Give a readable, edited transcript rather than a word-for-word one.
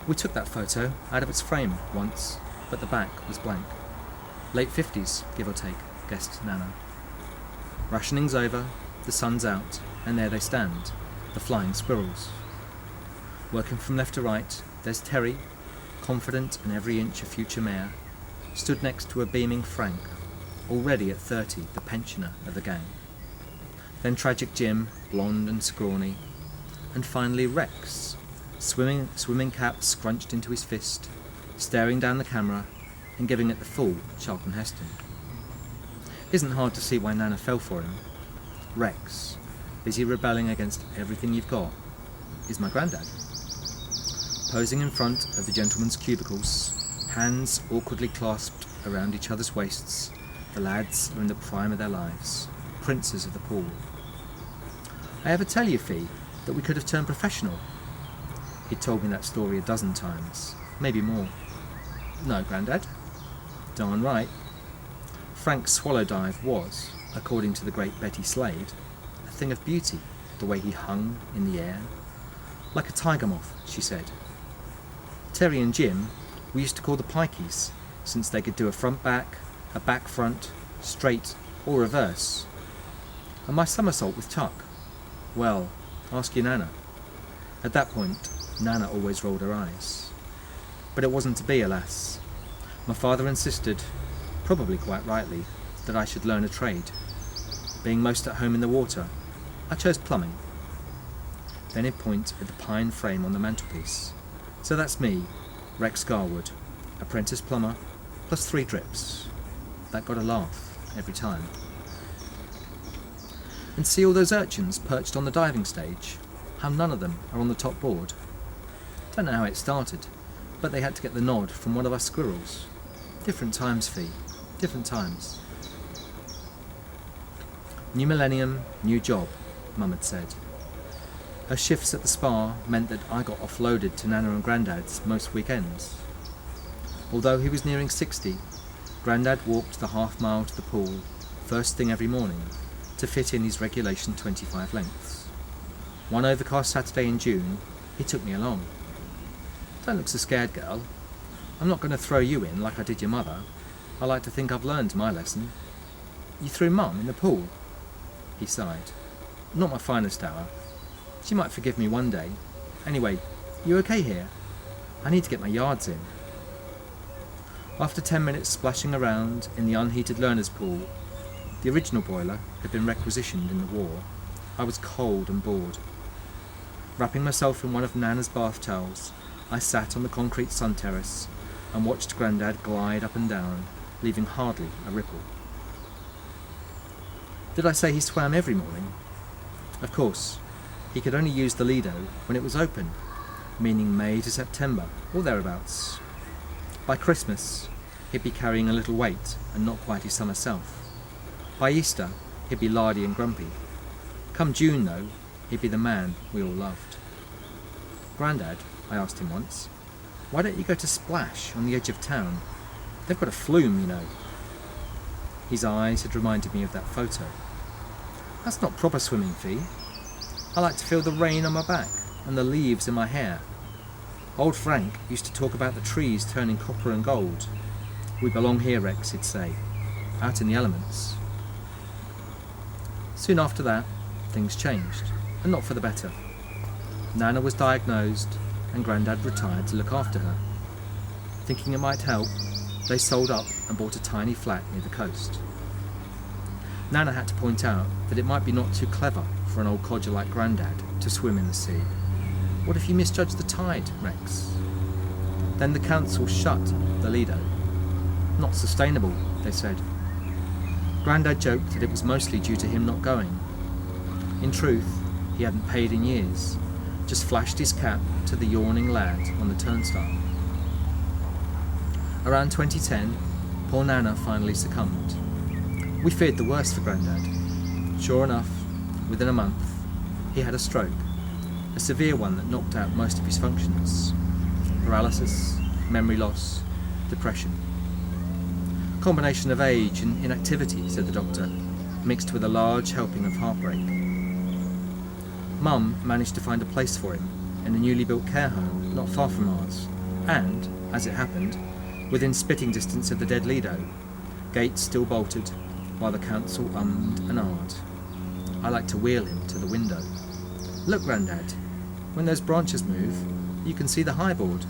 We took that photo out of its frame once, but the back was blank. Late 50s, give or take, guessed Nana. Rationing's over, the sun's out, and there they stand, the flying squirrels. Working from left to right, there's Terry, confident in every inch a future mayor, stood next to a beaming Frank, already at 30, the pensioner of the gang. Then tragic Jim, blonde and scrawny, and finally Rex, swimming cap scrunched into his fist, staring down the camera and giving it the full Charlton Heston. Isn't hard to see why Nana fell for him. Rex, busy rebelling against everything you've got, is my granddad. Posing in front of the gentlemen's cubicles, hands awkwardly clasped around each other's waists, the lads are in the prime of their lives, princes of the pool. I ever tell you, Fee, that we could have turned professional? He'd told me that story a dozen times, maybe more. No, Grandad. Darn right. Frank's swallow dive was, according to the great Betty Slade, a thing of beauty, the way he hung in the air. Like a tiger moth, she said. Terry and Jim we used to call the pikeys, since they could do a front back, a back front, straight or reverse. And my somersault with tuck. Well, ask your Nana. At that point, Nana always rolled her eyes. But it wasn't to be, alas. My father insisted, probably quite rightly, that I should learn a trade. Being most at home in the water, I chose plumbing. Then he'd point at the pine frame on the mantelpiece. So that's me, Rex Garwood, apprentice plumber, plus 3 drips. That got a laugh every time. And see all those urchins perched on the diving stage? How none of them are on the top board. Don't know how it started, but they had to get the nod from one of us squirrels. Different times, Fee. Different times. New millennium, new job, Mum had said. Her shifts at the spa meant that I got offloaded to Nana and Grandad's most weekends. Although he was nearing 60, Grandad walked the half mile to the pool first thing every morning to fit in his regulation 25 lengths. One overcast Saturday in June, he took me along. Don't look so scared, girl. I'm not going to throw you in like I did your mother. I like to think I've learned my lesson. You threw Mum in the pool? He sighed. Not my finest hour. She might forgive me one day. Anyway, you okay here? I need to get my yards in. After 10 minutes splashing around in the unheated learner's pool, the original boiler had been requisitioned in the war, I was cold and bored. Wrapping myself in one of Nana's bath towels, I sat on the concrete sun terrace and watched Grandad glide up and down, leaving hardly a ripple. Did I say he swam every morning? Of course, he could only use the lido when it was open, meaning May to September, or thereabouts. By Christmas, he'd be carrying a little weight and not quite his summer self. By Easter, he'd be lardy and grumpy. Come June, though, he'd be the man we all loved. Grandad, I asked him once, why don't you go to Splash on the edge of town? They've got a flume, you know. His eyes had reminded me of that photo. That's not proper swimming, Fee. I like to feel the rain on my back and the leaves in my hair. Old Frank used to talk about the trees turning copper and gold. We belong here, Rex, he'd say, out in the elements. Soon after that, things changed, and not for the better. Nana was diagnosed, and Grandad retired to look after her. Thinking it might help, they sold up and bought a tiny flat near the coast. Nana had to point out that it might be not too clever for an old codger like Grandad to swim in the sea. What if you misjudge the tide, Rex? Then the council shut the lido. Not sustainable, they said. Grandad joked that it was mostly due to him not going. In truth, he hadn't paid in years, just flashed his cap to the yawning lad on the turnstile. Around 2010, poor Nana finally succumbed. We feared the worst for Grandad. Sure enough, within a month, he had a stroke, a severe one that knocked out most of his functions. Paralysis, memory loss, depression. Combination of age and inactivity, said the doctor, mixed with a large helping of heartbreak. Mum managed to find a place for him in a newly built care home not far from ours, and, as it happened, within spitting distance of the dead lido, gates still bolted, while the council ummed and ahed. I like to wheel him to the window. "Look, Grandad, when those branches move, you can see the high board."